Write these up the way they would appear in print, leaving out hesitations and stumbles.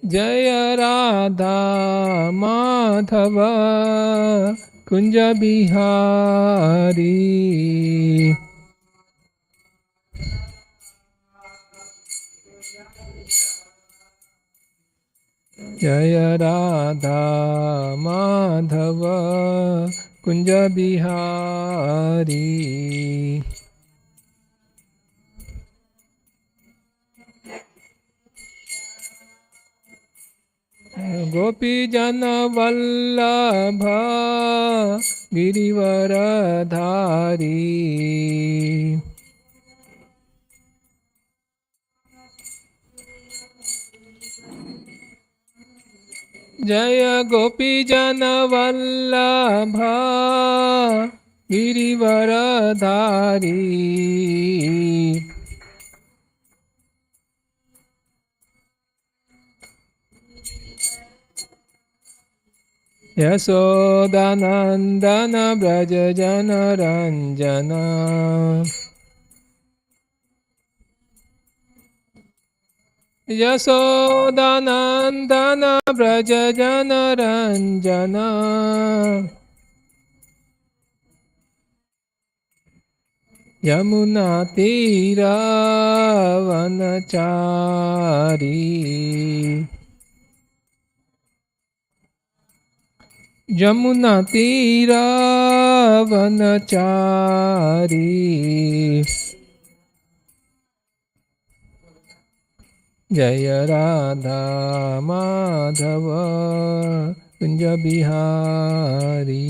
जय राधा माधव कुंज बिहारी। जय राधा माधव कुंज बिहारी। गोपी जन वल्लभ गिरिवरधारी। जय गोपी जन वल्लभ गिरिवरधारी। यशोदानंदन ब्रज जन रंजन। यशोदानंदन ब्रज जन रंजन। यमुना तीरा वनचारी। यमुना तीरा वनचारी। जय राधा माधव कुंज बिहारी।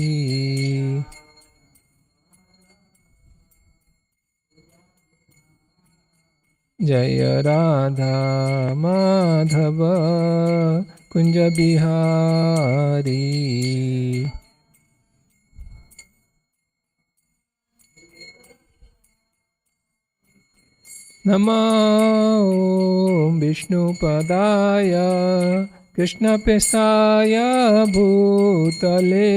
जय राधा माधव कुंज बिहारी। नमो विष्णुपदाय कृष्णप्रेष्ठाय भूतले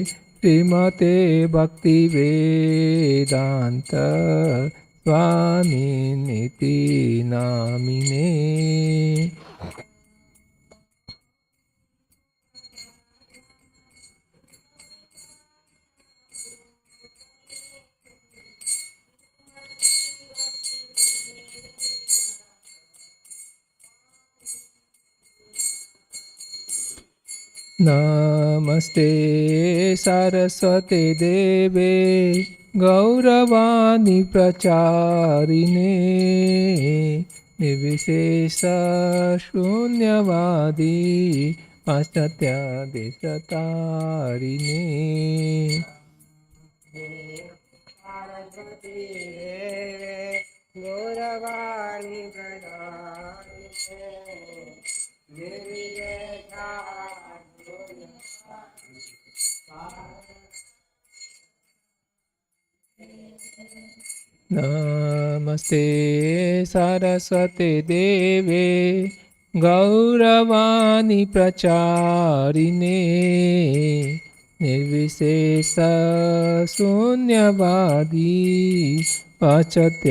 श्रीमते भक्तिवेदान्त स्वामिनिति नामिने। नमस्ते सरस्वते देवे गौरवाणी प्रचारिणे निर्विशेष शून्यवादी पाश्चात्यादेशतारिणे। गौरवाणी नमस्ते सरस्वते देवे गौरवाणी प्रचारिणे निर्विशेष शून्यवादी पाश्चात्यादेशतारिणे।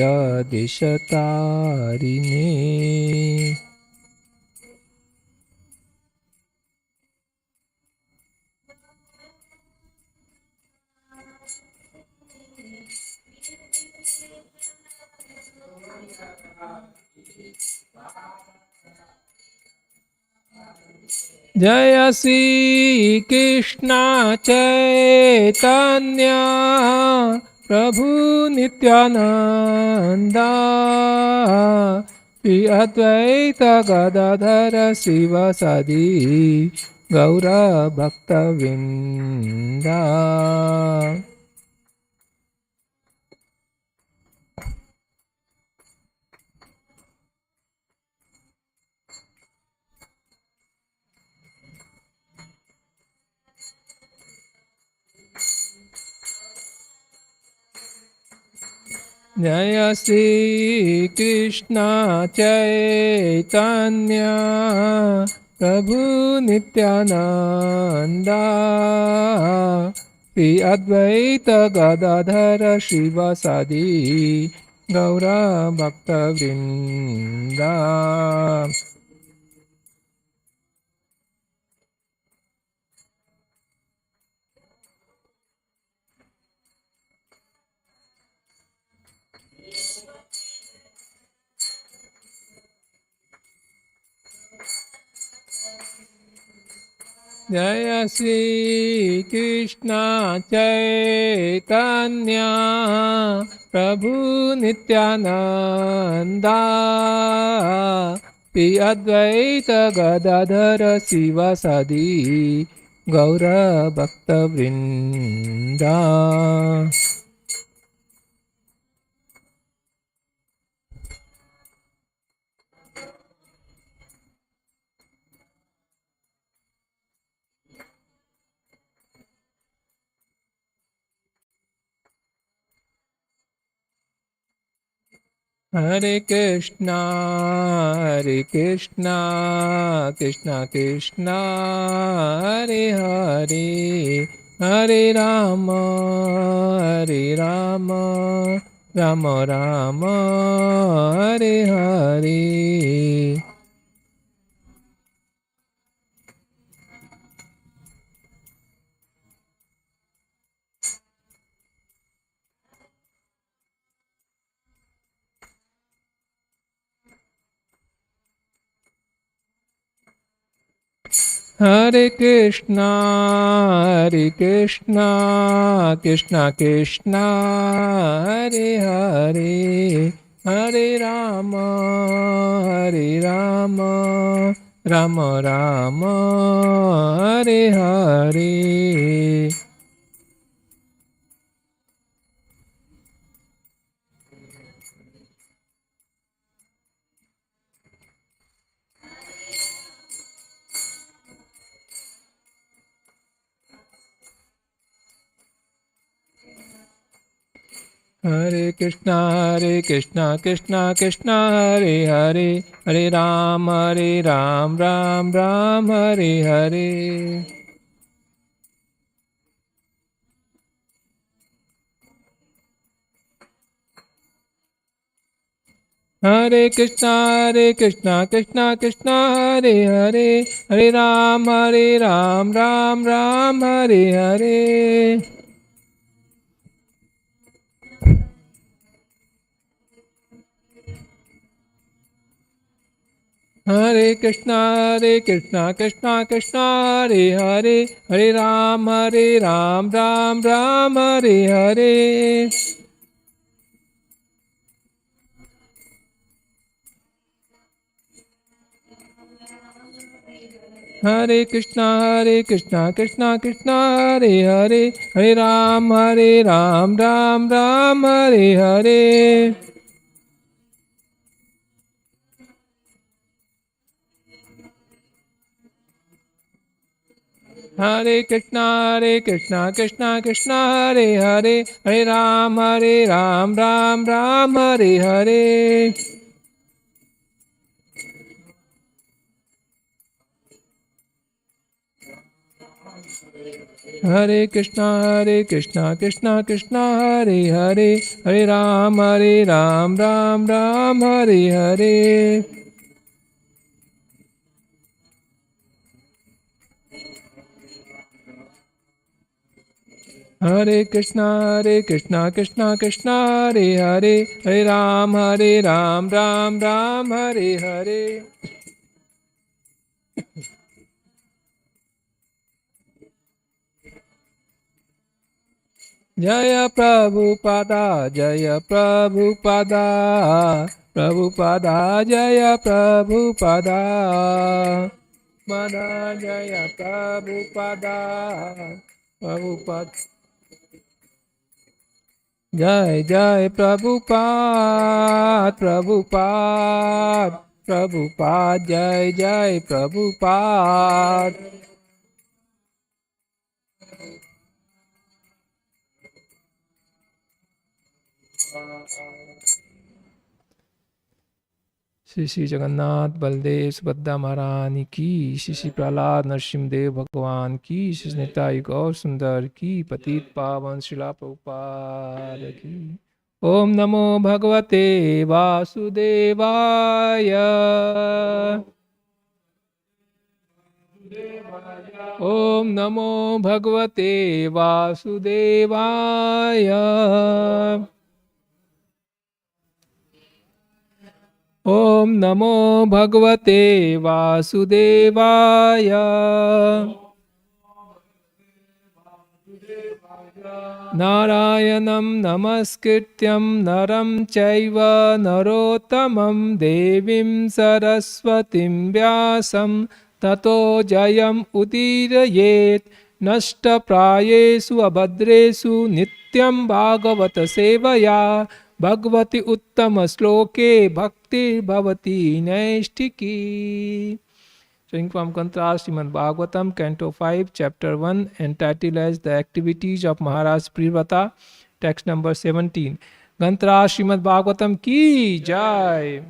जय श्री कृष्ण चैतन्य प्रभु नित्यानंद श्री अद्वैत गदाधर शिवासादि गौर भक्तवृंद। जय श्री कृष्ण चैतन्य प्रभु Nityanand Shri Advaita Gadadhar शिवासादि Gaura Bhakta Vrinda. Jaya Sri Krishna Chaitanya Prabhu Nityananda Pi Advaita Gadadhara Sivasadi Gaura Bhakta Vrinda. Hare Krishna, Krishna Krishna, Hare Hare, Hare Rama, Rama Rama, Hare Hare. Hare Krishna, Krishna Krishna, Hare Hare, Hare Rama, Rama Rama, Hare Hare. Hare Krishna, Krishna Krishna, Hare Hare, Hare Ram, Ram Ram, Hare Hare. Hare Krishna, Krishna Krishna, Hare Hare, Hare Ram, Ram Ram, Hare Hare. Hare Krishna, Krishna, Hare Hare, Hare Ram, Ram Ram, Hare Hare. Hare Krishna, Krishna Hare Hare, Hare Ram, Ram Ram, Hare Hare. Hare Krishna, Krishna Hare Hare, Hare Ram, Ram Hare Hare. Hare Krishna, Krishna Hare Hare, Hare Ram, Ram Hare Hare. Hare Krishna, Krishna Hare Hare, Hare Ram, Ram Hare Hare. Jaya Prabhupada, Jaya Prabhupada, Prabhupada, Jaya Prabhupada, Pada Jaya Prabhupada, Prabhupada. Jai Jai Prabhupada, Prabhupada, Prabhupada, Jai Jai Prabhupada. Shri Shri Jagannath Baldev Subhadra महारानी की, श्री श्री प्रहलाद नरसिंहदेव भगवान की, श्री निताई गौर सुंदर की, पतित पावन श्रीला प्रभुपाद की। ओम नमो भगवते वासुदेवाय। ओम नमो भगवते वासुदेवाय। ओम नमो भगवते वासुदेवाय। नारायणं नमस्कृत्यं नरं चैव नरोत्तमं देवीं सरस्वतीं व्यासं ततो जयम् उदीरयेत्। नष्टप्रायेषु अभद्रेषु नित्यं भागवत सेवया भगवति उत्तमश्लोके भक्तिर्भवति नैष्ठिकी। Showing from contrast, Srimad Bhagavatam, Canto 5, Chapter 1, entitled as The Activities of Maharaj Privrata, text number 17. Contrast Srimad Bhagavatam ki jai.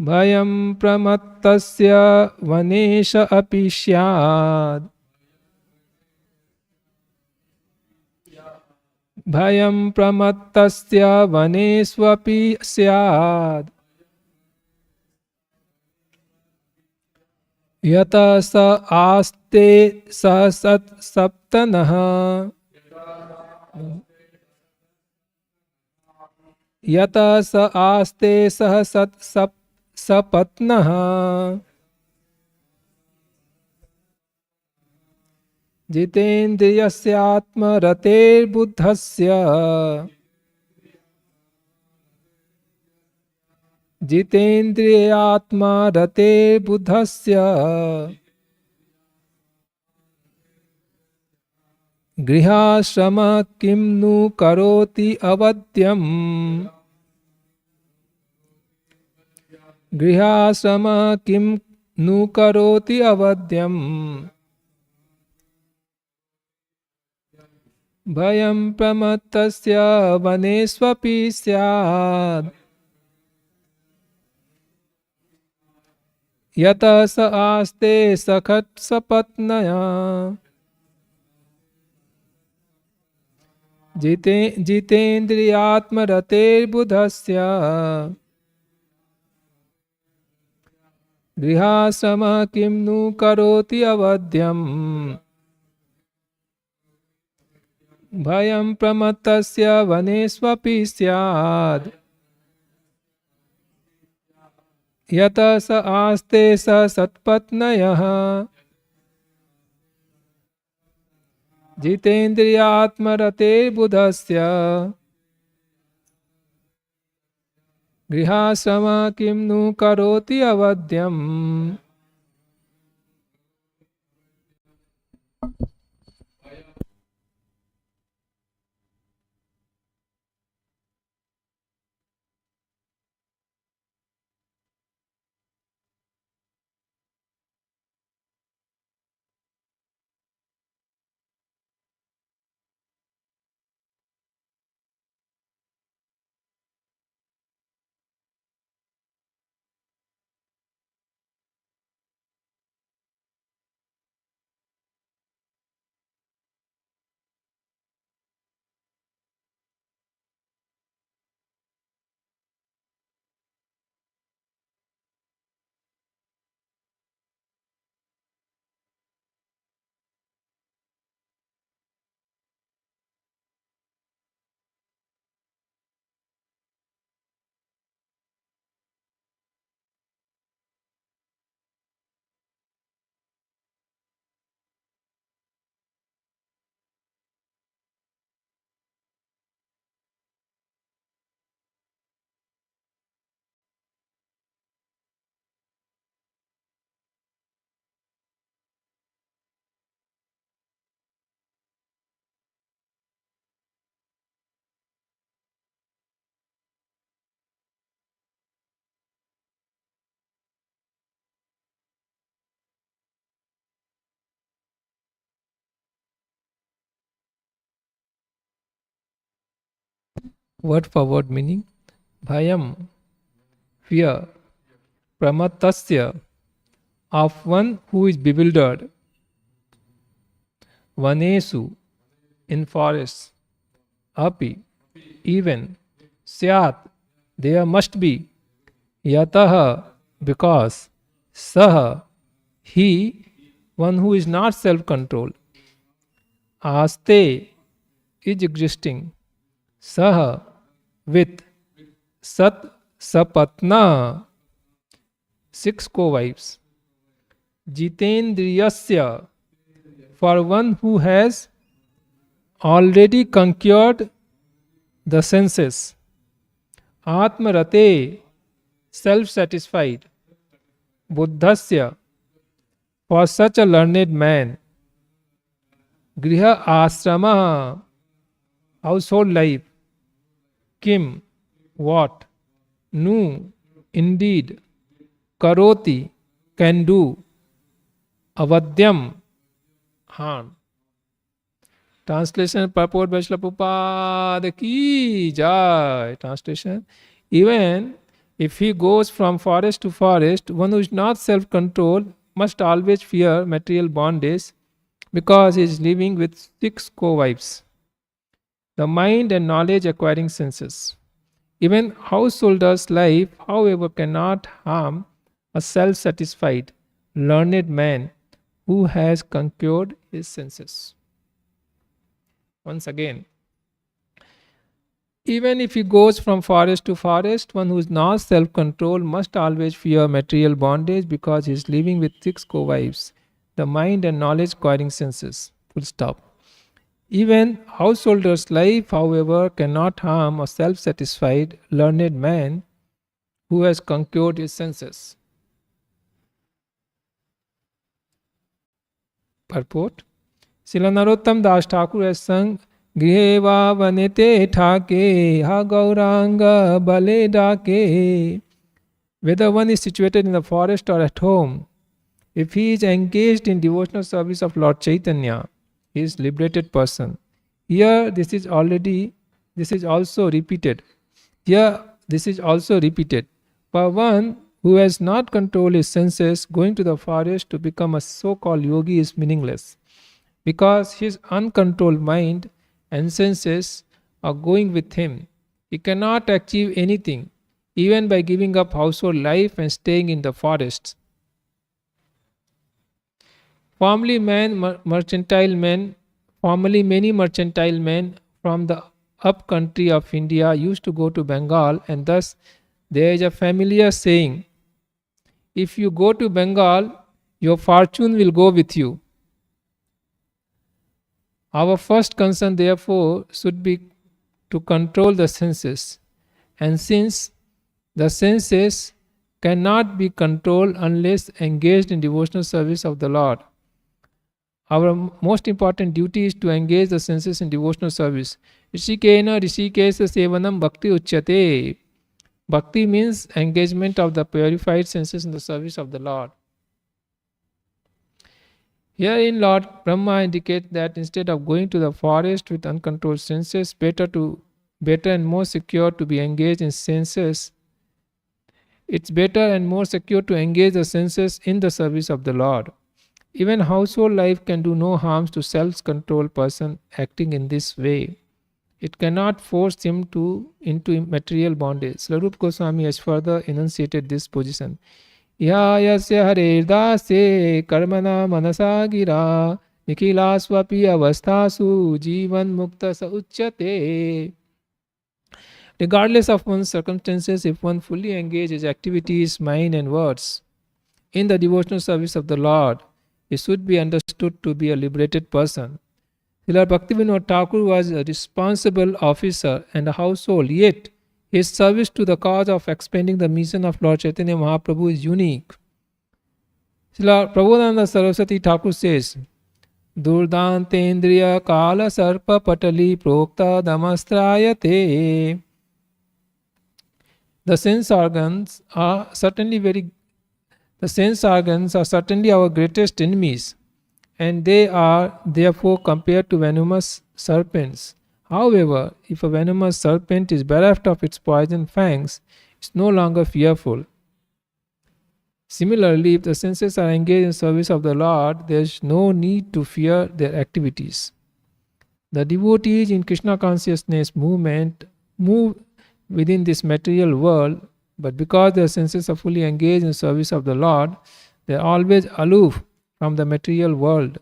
Bhayam pramattasya vanesha api syad. Bhayam pramattasya vanesvapi syad. यतः स आस्ते सहसत् सप्तनः। यतः स आस्ते सहसत् सपत्नः। जितेन्द्रियस्यात्मरतेर्बुद्धस्य। जितेन्द्रियात्मा रते बुद्धस्य। गृहाश्रम किं नु करोति अवद्यम्। गृहाश्रम किं नु करोति अवद्यम्। भयं प्रमत्तस्य वनेष्वपि स्यात्। यतः स आस्ते सखत् सपत्नया। जितेन्द्रियात्मरतेर्बुधस्य। गृहाश्रम किं नु करोति अवद्यम्। भयं प्रमत्तस्य वनेष्वपि स्यात्। यतः स आस्ते स सत्पत्नयः। जितेन्द्रियात्मरतेर्बुधस्य। गृहाश्रम किं नु करोति अवद्यम्। Word for word meaning. Bhayam, fear. Pramattasya, of one who is bewildered. Vanesu, in forests. api, even, syat, there must be, yataha, because, saha, he, one who is not self-controlled, aste, is existing, saha, with, sat, sapatna, 6 co-wives, jitendriyasya, for one who has already conquered the senses, atmarate, self-satisfied, buddhasya, for such a learned man, griha asrama, household life, kim, what, nu, indeed, karoti, can do, avadyam, harm. Translation, purport by Srila Prabhupada ki jai. Translation, even if he goes from forest to forest, one who is not self-controlled must always fear material bondage because he is living with 6 co-wives, the mind and knowledge acquiring senses. Even householder's life, however, cannot harm a self-satisfied, learned man who has conquered his senses. Once again, even if he goes from forest to forest, one who is not self-controlled must always fear material bondage because he is living with 6 co-wives, the mind and knowledge acquiring senses. Full stop. Even householder's life, however, cannot harm a self-satisfied, learned man who has conquered his senses. Purport. Srila Narottam Das Thakur has sung Grihe va vanete thake ha gauranga bale dake. Whether one is situated in the forest or at home, if he is engaged in devotional service of Lord Chaitanya, he is liberated person. Here this is also repeated. For one who has not controlled his senses, going to the forest to become a so-called yogi is meaningless, because his uncontrolled mind and senses are going with him. He cannot achieve anything, even by giving up household life and staying in the forests. Formerly many mercantile men from the up country of India used to go to Bengal, and thus there is a familiar saying, if you go to Bengal, your fortune will go with you. Our first concern, therefore, should be to control the senses. And since the senses cannot be controlled unless engaged in devotional service of the Lord, our most important duty is to engage the senses in devotional service. Rishikena rishikesa sevanam bhakti uchyate. Bhakti means engagement of the purified senses in the service of the Lord. Herein Lord Brahma indicates that instead of going to the forest with uncontrolled senses, better and more secure to be engaged in senses. It's better and more secure to engage the senses in the service of the Lord. Even household life can do no harms to self-controlled person acting in this way. It cannot force him into material bondage. Swarup Goswami has further enunciated this position. Yasya Hare dase karmana manasa gira nikhilasvapi avasthasu jivan mukta sa uchyate. Regardless of one's circumstances, if one fully engages activities, mind and words in the devotional service of the Lord, he should be understood to be a liberated person. Srila Bhaktivinoda Thakur was a responsible officer and a household, yet his service to the cause of expanding the mission of Lord Chaitanya Mahaprabhu is unique. Srila Prabodhananda Saraswati Thakur says, Durdantendriya kala sarpa patali prokta damastrayate. The sense organs are certainly our greatest enemies, and they are therefore compared to venomous serpents. However, if a venomous serpent is bereft of its poison fangs, it is no longer fearful. Similarly, if the senses are engaged in service of the Lord, there is no need to fear their activities. The devotees in Krishna consciousness movement move within this material world, but because their senses are fully engaged in service of the Lord, they are always aloof from the material world.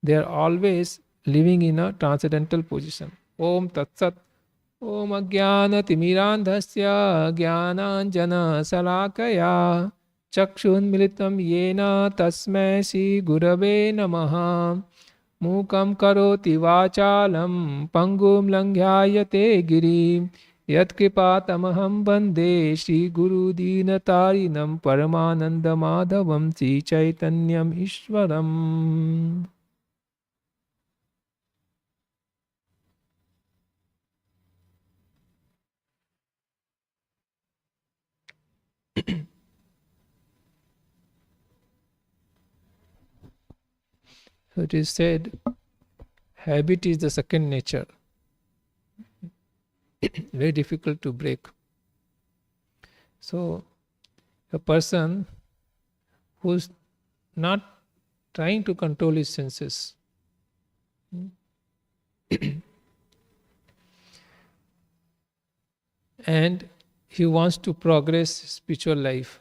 They are always living in a transcendental position. Om Tat Sat. Om Ajnana Timirandhasya Jnananjana Salakaya Chakshun Militam Yena Tasmai Shri Gurave Namaha Mukam Karoti Vachalam Pangum Langhayate Girim Yatkripatamaham Bande Shri Guru Dinatarinam Paramananda Madhavam Sri Chaitanyam Ishwaram. So it is said, habit is the second nature. Very difficult to break. So, a person who's not trying to control his senses, and he wants to progress spiritual life,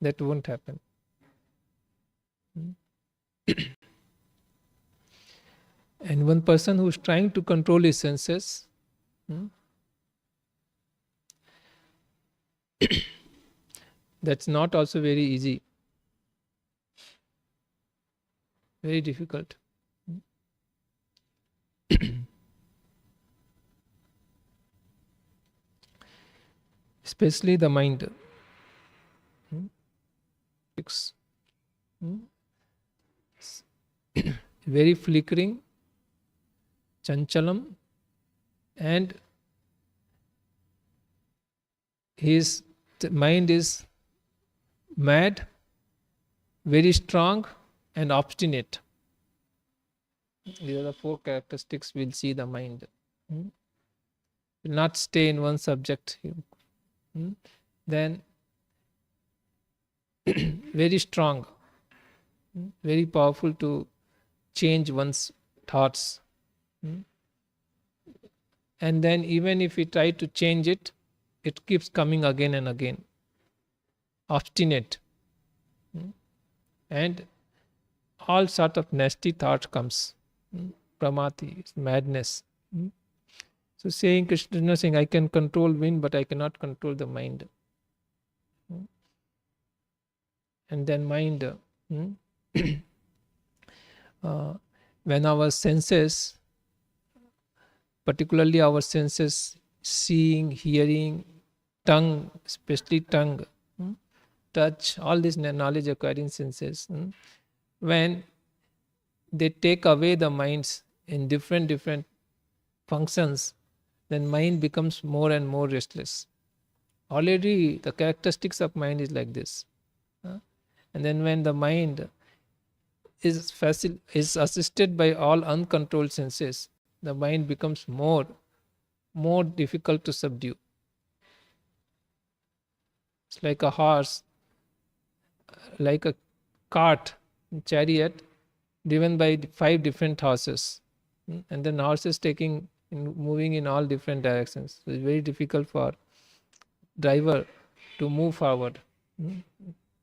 that won't happen. And one person who's trying to control his senses, that's not also very easy. Very difficult. Especially the mind. Very flickering, chanchalam, and his mind is mad, very strong and obstinate. These are the four characteristics we'll see the mind. Will not stay in one subject. Then very strong, very powerful to change one's thoughts. And then even if we try to change it, it keeps coming again and again. Obstinate. And all sort of nasty thoughts comes. Pramati, madness. So saying, Krishna saying, I can control wind, but I cannot control the mind. And then mind, when our senses, particularly our senses, seeing, hearing, tongue, especially tongue, touch, all these knowledge acquiring senses, when they take away the minds in different functions, then mind becomes more and more restless. Already the characteristics of mind is like this. And then when the mind is assisted by all uncontrolled senses, the mind becomes more difficult to subdue. It's like a horse, like a cart, chariot, driven by 5 different horses, and then horses moving in all different directions. So it's very difficult for driver to move forward.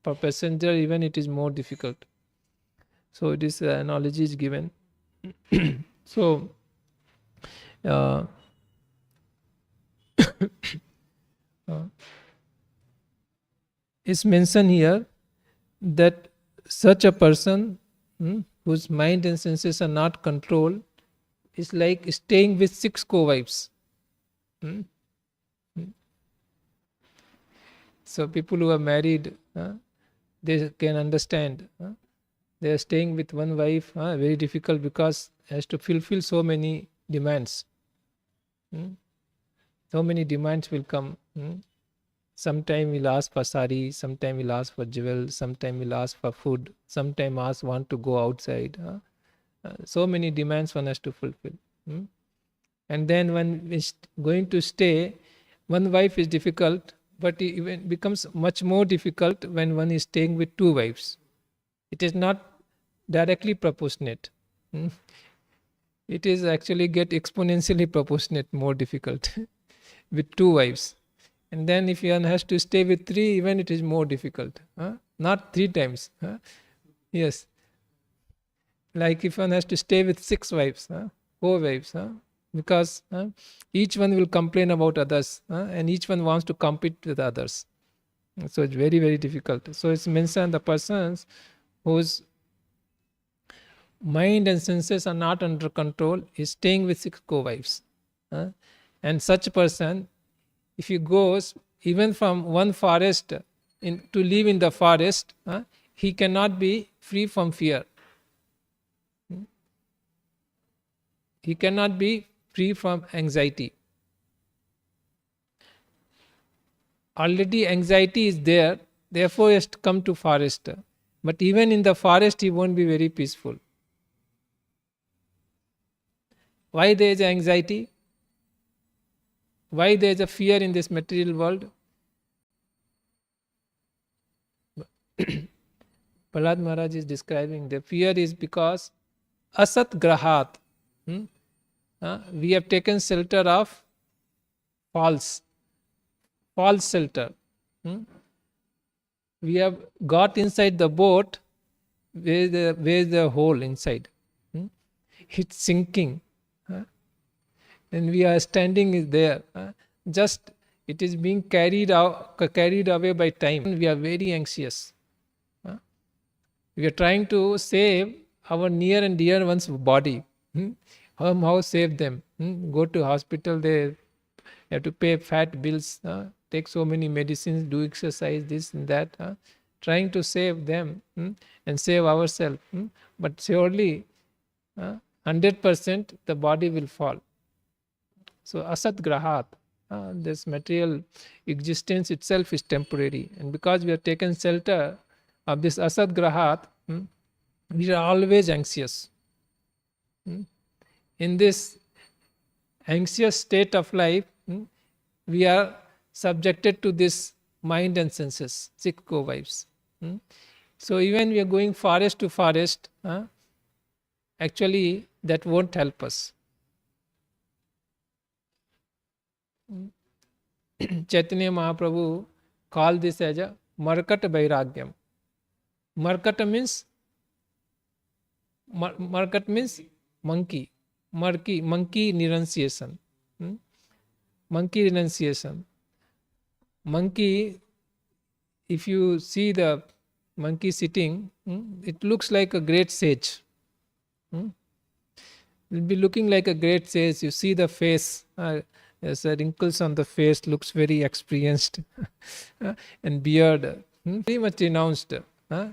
For passenger, even it is more difficult. So it is analogy is given. So it's mentioned here that such a person whose mind and senses are not controlled is like staying with 6 co-wives. So people who are married, they can understand. They are staying with one wife, very difficult because has to fulfill so many demands. So many demands will come. Sometime we'll ask for sari, sometime we'll ask for jewel, sometime we'll ask for food, sometime want to go outside. So many demands one has to fulfill. And then when we're going to stay, one wife is difficult, but it even becomes much more difficult when one is staying with 2 wives. It is not directly proportionate. it is actually get exponentially proportionate, more difficult with 2 wives. And then if one has to stay with 3, even it is more difficult. Not 3 times. Yes. Like if one has to stay with 6 wives, 4 wives, because each one will complain about others, and each one wants to compete with others. So it's very, very difficult. So it's mentioned the persons whose mind and senses are not under control is staying with 6 co-wives. And such person, if he goes even from one forest to live in the forest, he cannot be free from fear. He cannot be free from anxiety. Already anxiety is there, therefore he has to come to forest. But even in the forest he won't be very peaceful. Why there is anxiety? Why there is a fear in this material world? Prahlad Maharaj is describing the fear is because asat grahat. We have taken shelter of false shelter. We have got inside the boat where is the hole inside. It's sinking. And we are standing there. Just it is being carried away by time. We are very anxious. We are trying to save our near and dear one's body. How save them? Go to hospital, they have to pay fat bills, take so many medicines, do exercise, this and that, trying to save them and save ourselves. But surely 100% the body will fall. So asat grahat, this material existence itself is temporary, and because we have taken shelter of this asat grahat, we are always anxious. In this anxious state of life, we are subjected to this mind and senses, 6 co-wives. So even we are going forest to forest, actually that won't help us. Chaitanya Mahaprabhu called this as a Markat Vairagyam. Markat means monkey. Monkey renunciation. Monkey renunciation. Monkey, if you see the monkey sitting, it looks like a great sage. It will be looking like a great sage. You see the face, there's wrinkles on the face, looks very experienced, and beard, very much renounced,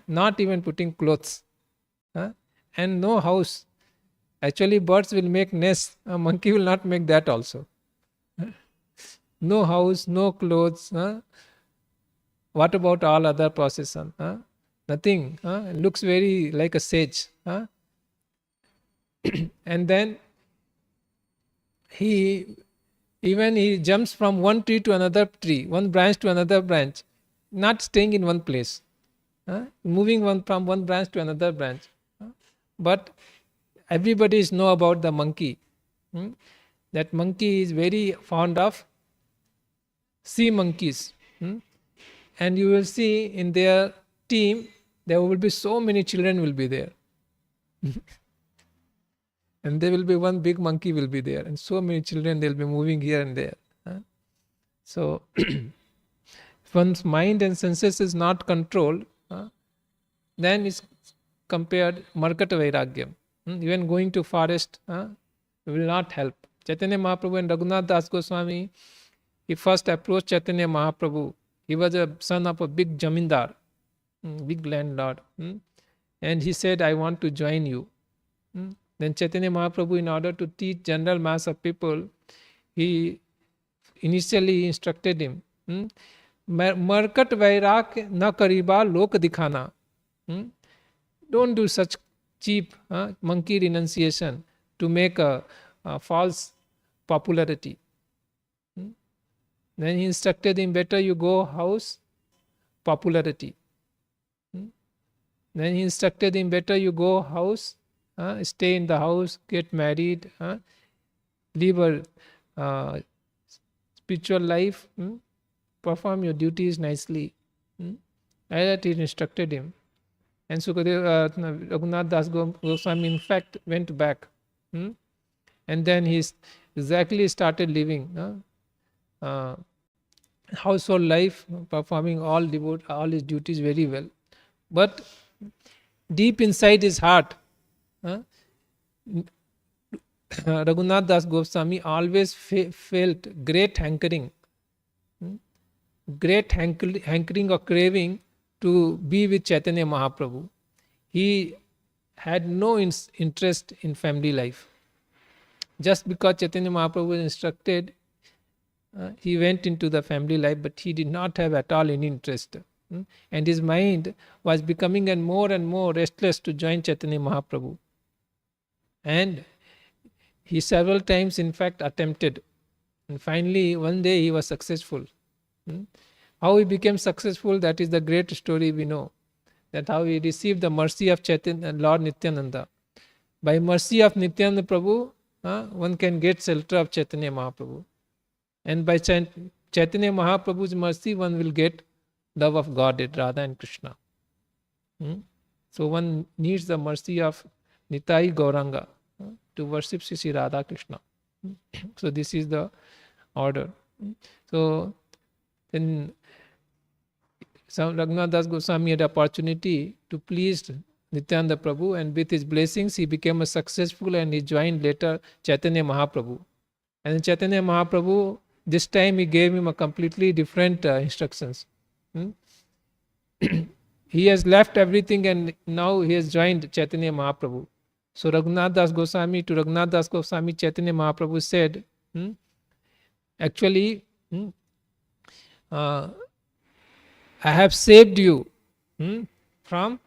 not even putting clothes, and no house. Actually, birds will make nests. A monkey will not make that also. No house, no clothes. What about all other possession? Nothing. Looks very like a sage. And then he jumps from one tree to another tree, one branch to another branch, not staying in one place, moving from one branch to another branch. But everybody know about the monkey. That monkey is very fond of sea monkeys. And you will see in their team, there will be so many children will be there. And there will be one big monkey will be there. And so many children, they will be moving here and there. So, if one's mind and senses is not controlled, then it's compared Markata Vairagyam. Even going to forest will not help. Chaitanya Mahaprabhu and Raghunath Das Goswami, he first approached Chaitanya Mahaprabhu. He was a son of a big Jamindar, big landlord. And he said, I want to join you. Then Chaitanya Mahaprabhu, in order to teach general mass of people, he initially instructed him, Markat Vairak na kariba lok dikhana. Don't do such cheap monkey renunciation to make a false popularity. Then he instructed him, better you go house, popularity. Then he instructed him, better you go house, stay in the house, get married, live a spiritual life, perform your duties nicely. As that he instructed him. And Raghunath Das Goswami in fact went back. And then he exactly started living household life, performing all his duties very well. But deep inside his heart, Raghunath Das Goswami always felt great hankering or craving to be with Chaitanya Mahaprabhu. He had no interest in family life. Just because Chaitanya Mahaprabhu was instructed, he went into the family life, but he did not have at all any interest. And his mind was becoming and more restless to join Chaitanya Mahaprabhu. And he several times in fact attempted. And finally one day he was successful. How he became successful, that is the great story we know. That how he received the mercy of Lord Nityananda. By mercy of Nityananda Prabhu, one can get shelter of Chaitanya Mahaprabhu. And by Chaitanya Mahaprabhu's mercy, one will get love of Godhead, Radha and Krishna. So one needs the mercy of Nitai Gauranga to worship Sri Radha Krishna. So this is the order. So then Raghunath Das Goswami had opportunity to please Nityananda Prabhu, and with his blessings he became a successful, and he joined later Chaitanya Mahaprabhu. And Chaitanya Mahaprabhu, this time he gave him a completely different instructions. He has left everything and now he has joined Chaitanya Mahaprabhu. So Raghunath Das Goswami, Chaitanya Mahaprabhu said, actually, I have saved you from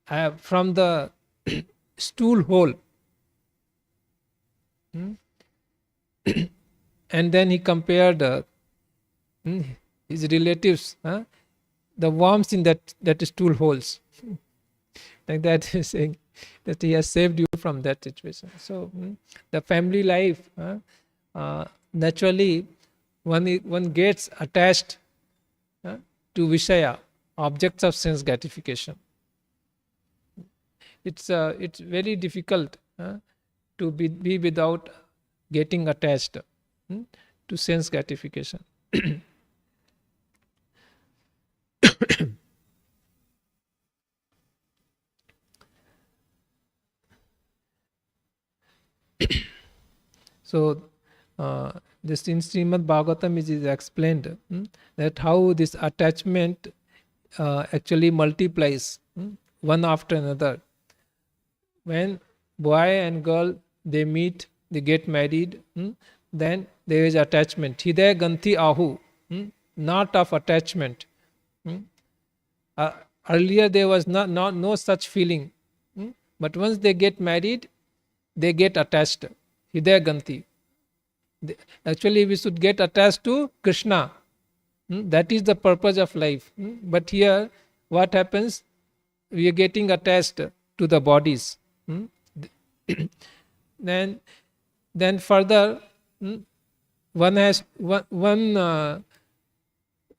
the stool hole. And then he compared his relatives, the worms in that stool holes. Like that, he's saying that he has saved you from that situation. So the family life, naturally, one gets attached to Vishaya, objects of sense gratification. It's very difficult to be without getting attached to sense gratification. So this in Srimad Bhagavatam is explained that how this attachment actually multiplies one after another. When boy and girl they meet, they get married, then there is attachment. Hidaya Ganthi Ahu, knot of attachment. Earlier there was no such feeling, but once they get married, they get attached. Hidaya Ganthi. Actually, we should get attached to Krishna. That is the purpose of life. But here, what happens? We are getting attached to the bodies. Then further,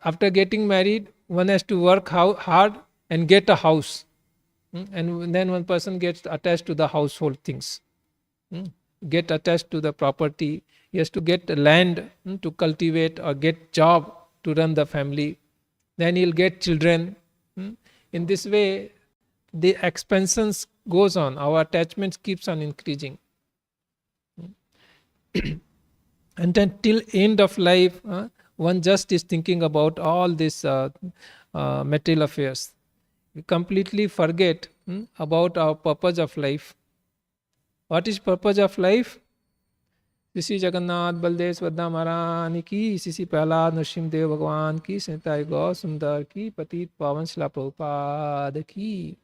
after getting married, one has to work hard and get a house. And then one person gets attached to the household things. Get attached to the property. He has to get land to cultivate or get job to run the family. Then he'll get children. In this way, the expansions goes on. Our attachments keeps on increasing. And then till end of life, one just is thinking about all these material affairs. We completely forget about our purpose of life. What is purpose of life? Sri Jagannath Baldev Swadha Maharani ki, Sri Prahlad Nrsimha Dev Bhagwan ki, Snitai Gaur Sundar ki, Patit Pavan Srila Prabhupada ki.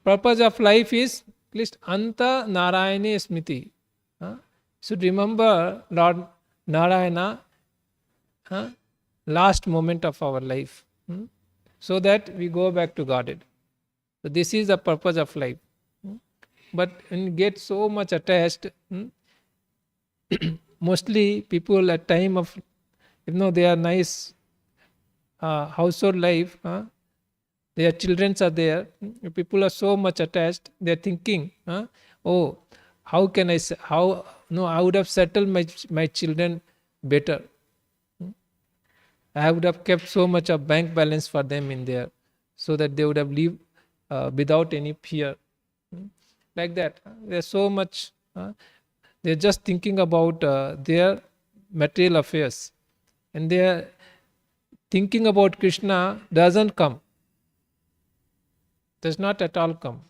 Purpose of life is at least Anta Narayane Smriti. Should remember Lord Narayana, last moment of our life, so that we go back to Godhead. So this is the purpose of life. But when you get so much attached, mostly people at time of, they are nice household life, their children are there, people are so much attached, they are thinking, oh, how can I, I would have settled my children better. I would have kept so much of bank balance for them in there, so that they would have lived without any fear. Like that. There's so much, they're just thinking about their material affairs. And they're thinking about Krishna doesn't come. Does not at all come.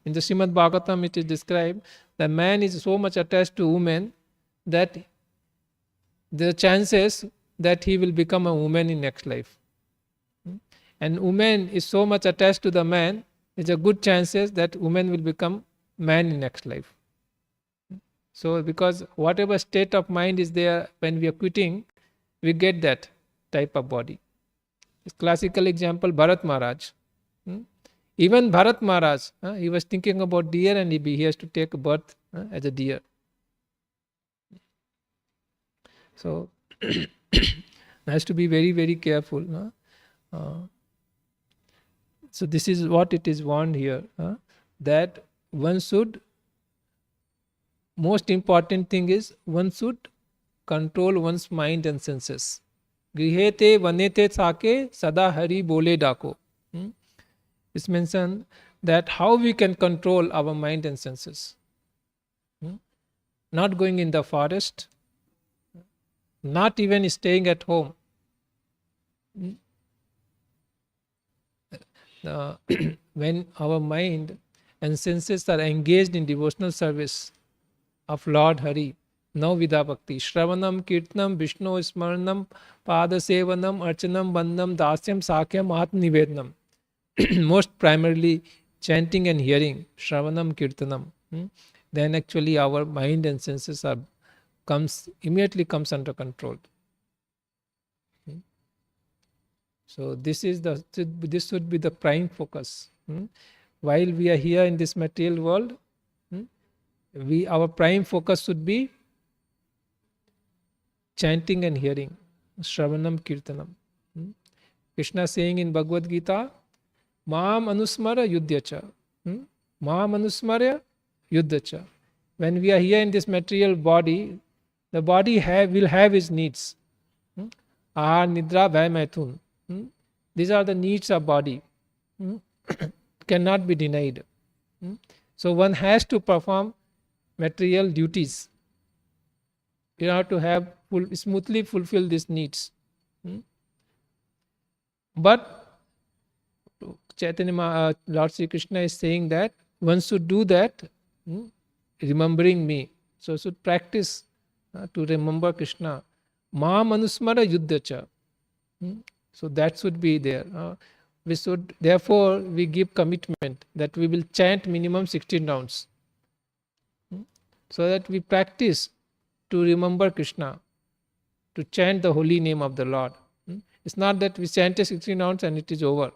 In the Srimad Bhagavatam it is described that man is so much attached to woman that the chances that he will become a woman in next life. And woman is so much attached to the man, there's a good chances that woman will become man in next life. So because whatever state of mind is there when we are quitting, we get that type of body. Classical example, Bharat Maharaj. Even Bharat Maharaj, he was thinking about deer and he has to take birth as a deer. So has to be very, very careful. So this is what it is warned here, that one should, most important thing is one should control one's mind and senses. Grihete vanete sake sada hari bole dako. It's mentioned that how we can control our mind and senses. Not going in the forest, not even staying at home. When our mind and senses are engaged in devotional service of Lord Hari, now Vida Bhakti, Shravanam, Kirtanam, Vishnu Smaranam, Padasevanam, Archanam, Bandam, Dasyam, Sakyam, Atmanivednam. Most primarily chanting and hearing, Shravanam, Kirtanam. Then actually our mind and senses immediately comes under control. So this should be the prime focus. While we are here in this material world, our prime focus should be chanting and hearing, Shravanam Kirtanam. Krishna saying in Bhagavad Gita, Maam Anusmara Yudhyacha. Maam Anusmara Yudhyacha. When we are here in this material body, the body will have its needs. Ahar, Nidra, Vyay, Maithun. These are the needs of body. Cannot be denied. So one has to perform material duties in order to have smoothly fulfill these needs. But Chaitanya, Lord Sri Krishna is saying that one should do that remembering me. So should practice to remember Krishna. Ma manusmara yuddhacha. So that should be there. Therefore we give commitment that we will chant minimum 16 rounds. So that we practice to remember Krishna, to chant the holy name of the Lord. It's not that we chant 16 rounds and it is over.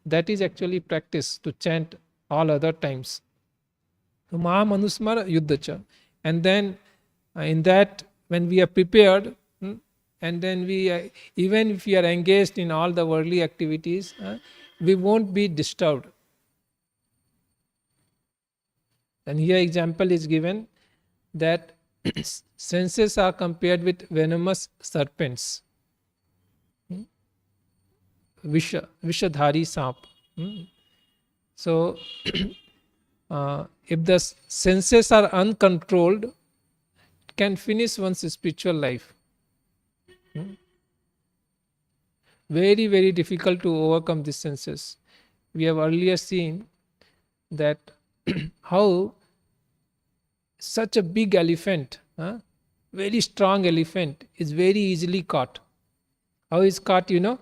That is actually practice to chant all other times. So Maha Manusmara Yuddhacha. And then in that, when we are prepared, and then even if we are engaged in all the worldly activities, we won't be disturbed. And here example is given that senses are compared with venomous serpents. Vishadhari Samp. So, if the senses are uncontrolled, it can finish one's spiritual life. Very, very difficult to overcome these senses. We have earlier seen that how such a big elephant, very strong elephant, is very easily caught. How is caught, you know?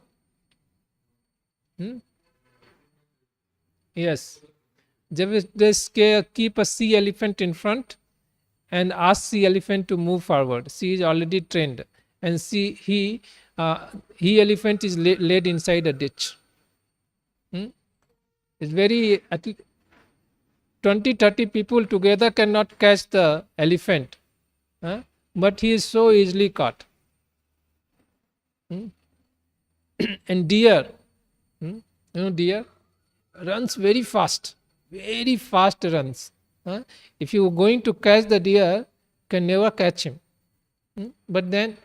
Yes. Just keep a sea elephant in front and ask sea elephant to move forward. Sea is already trained, and he elephant is led inside a ditch. It's very 20-30 people together cannot catch the elephant, but he is so easily caught. And deer, deer runs very fast runs. If you are going to catch the deer, can never catch him. But then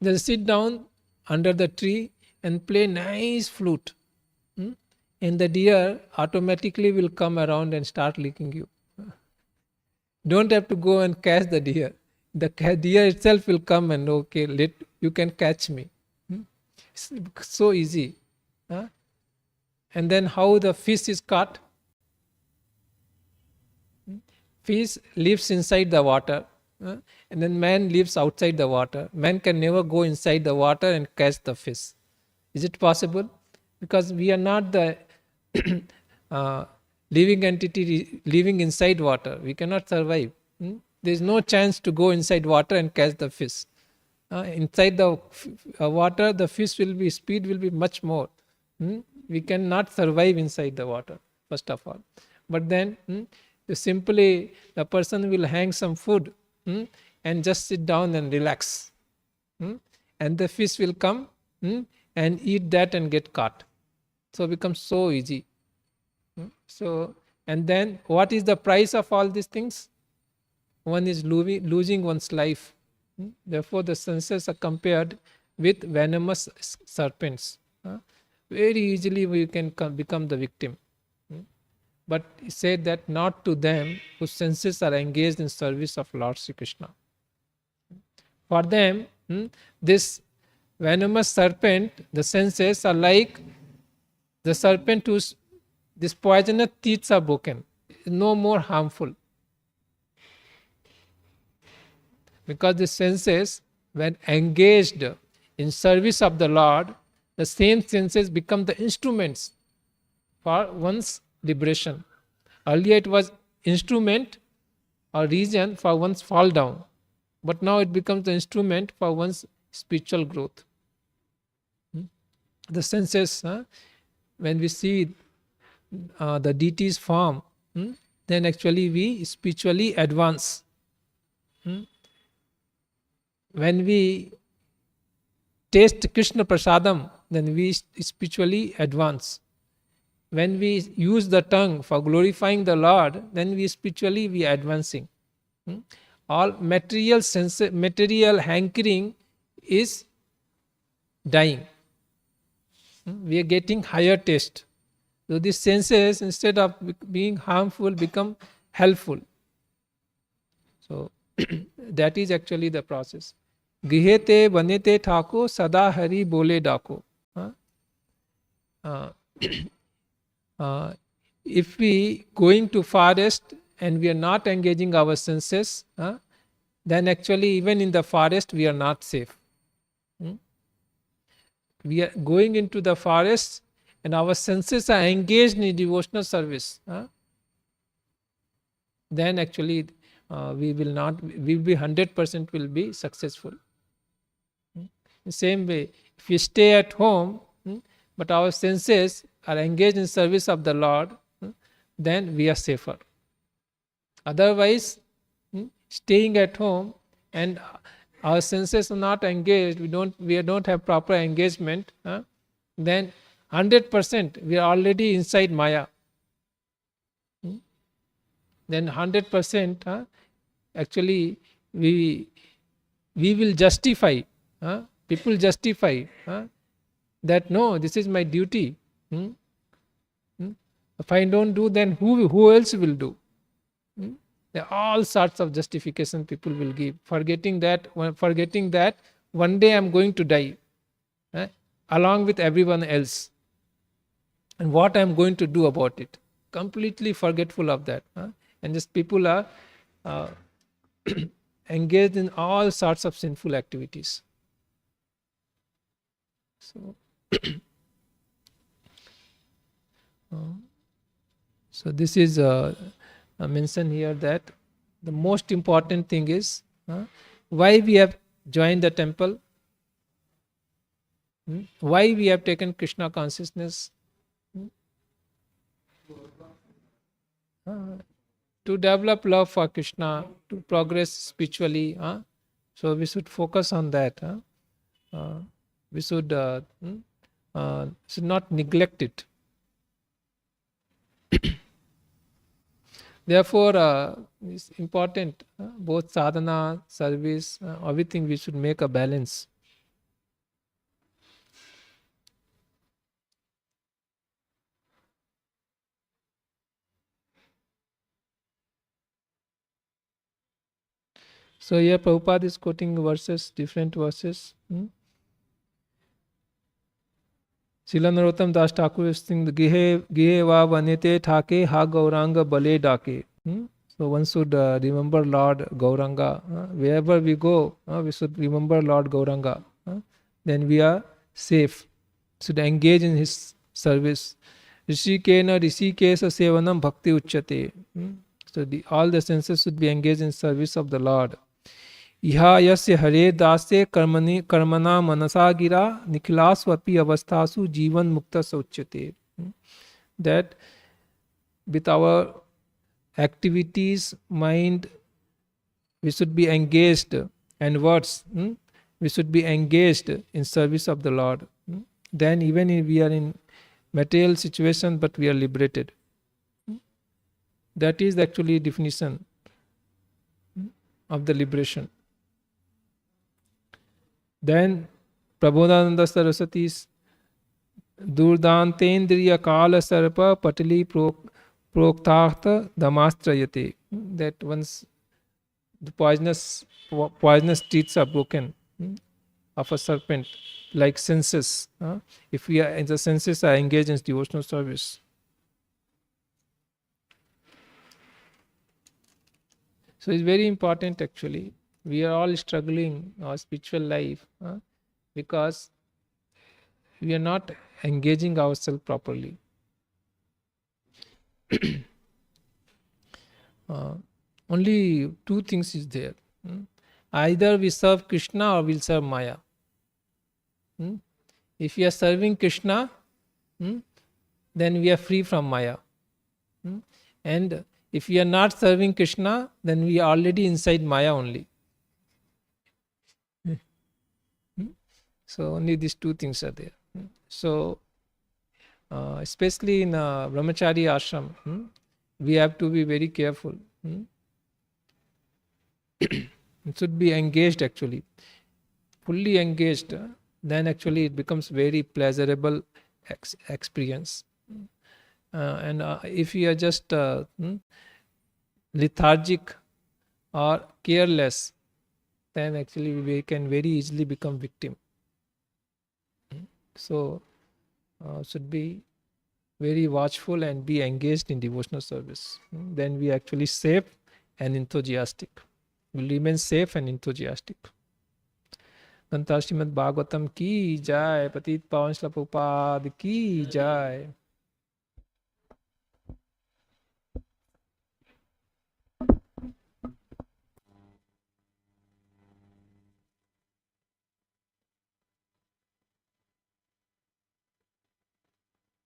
they'll sit down under the tree and play nice flute. And the deer automatically will come around and start licking you. Don't have to go and catch the deer. The deer itself will come and you can catch me. It's so easy. And then how the fish is caught? Fish lives inside the water, and then man lives outside the water. Man can never go inside the water and catch the fish. Is it possible? Because we are not the living entity living inside water. We cannot survive. There is no chance to go inside water and catch the fish. Inside the water, the fish speed will be much more. We cannot survive inside the water, first of all. But then simply the person will hang some food and just sit down and relax. And the fish will come and eat that and get caught. So it becomes so easy. And then what is the price of all these things? One is losing one's life. Therefore the senses are compared with venomous serpents. Very easily we can become the victim. But he said that not to them whose senses are engaged in service of Lord Sri Krishna. For them, this venomous serpent, the senses are like the serpent whose this poisonous teeth are broken. No more harmful. Because the senses, when engaged in service of the Lord, the same senses become the instruments for one's liberation. Earlier it was instrument or reason for one's fall down, but now it becomes the instrument for one's spiritual growth. The senses, when we see the deity's form, then actually we spiritually advance. When we taste Krishna Prasadam, then we spiritually advance. When we use the tongue for glorifying the Lord, then we are advancing. All material hankering is dying. We are getting higher taste. So these senses, instead of being harmful, become helpful. So that is actually the process. Grihete vanete thako sada hari bole dako. If we going to forest and we are not engaging our senses, then actually even in the forest we are not safe. We are going into the forest and our senses are engaged in devotional service. Then actually we will be 100% will be successful. The same way, if we stay at home, but our senses are engaged in service of the Lord, then we are safer. Otherwise, staying at home and our senses are not engaged, we don't have proper engagement, then 100% we are already inside Maya. Then 100% actually we will justify, people justify that no, this is my duty. If I don't do, then who else will do? There are all sorts of justification people will give, forgetting that one day I am going to die, along with everyone else, and what I am going to do about it. Completely forgetful of that, and just people are engaged in all sorts of sinful activities. So this is mentioned here that the most important thing is why we have joined the temple, why we have taken Krishna consciousness. to develop love for Krishna, to progress spiritually. So we should focus on that. We should not neglect it. Therefore, it's important, both sadhana, service, everything we should make a balance. So here Prabhupada is quoting verses, different verses. Srila Narottam Das Thakur is saying, Gihe va vanete thake ha gauranga bale dake. So one should remember Lord Gauranga. Wherever we go, we should remember Lord Gauranga. Then we are safe. Should engage in his service. Rishikena Rishikesa Sevanam Bhakti Uchyate. So all the senses should be engaged in service of the Lord. Iha yasya Hare dasya karmana manasa gira nikhilasvapi avasthasu jivan mukta sauchyate. That with our activities, mind, we should be engaged, and words, we should be engaged in service of the Lord. Then even if we are in material situation, but we are liberated. That is actually definition of the liberation. Then Prabodhananda Saraswati is Durdantendriya Kala Sarpa Patali Proktartha Damastrayate. That once the poisonous teeth are broken of a serpent, like senses. If we are, the senses are engaged in devotional service. So it's very important actually. We are all struggling our spiritual life because we are not engaging ourselves properly. Only two things is there. Either we serve Krishna or we'll serve Maya. If we are serving Krishna, then we are free from Maya. And if we are not serving Krishna, then we are already inside Maya only. So only these two things are there. So especially in brahmachari ashram, we have to be very careful. It should be engaged actually, fully engaged. Then actually it becomes very pleasurable experience. And if we are just lethargic or careless, then actually we can very easily become victim. So should be very watchful and be engaged in devotional service. Then we are actually safe and enthusiastic. Will remain safe and enthusiastic. Ganta Srimad Bhagavatam ki jai, Patit Pavan Srila Prabhupada ki jai.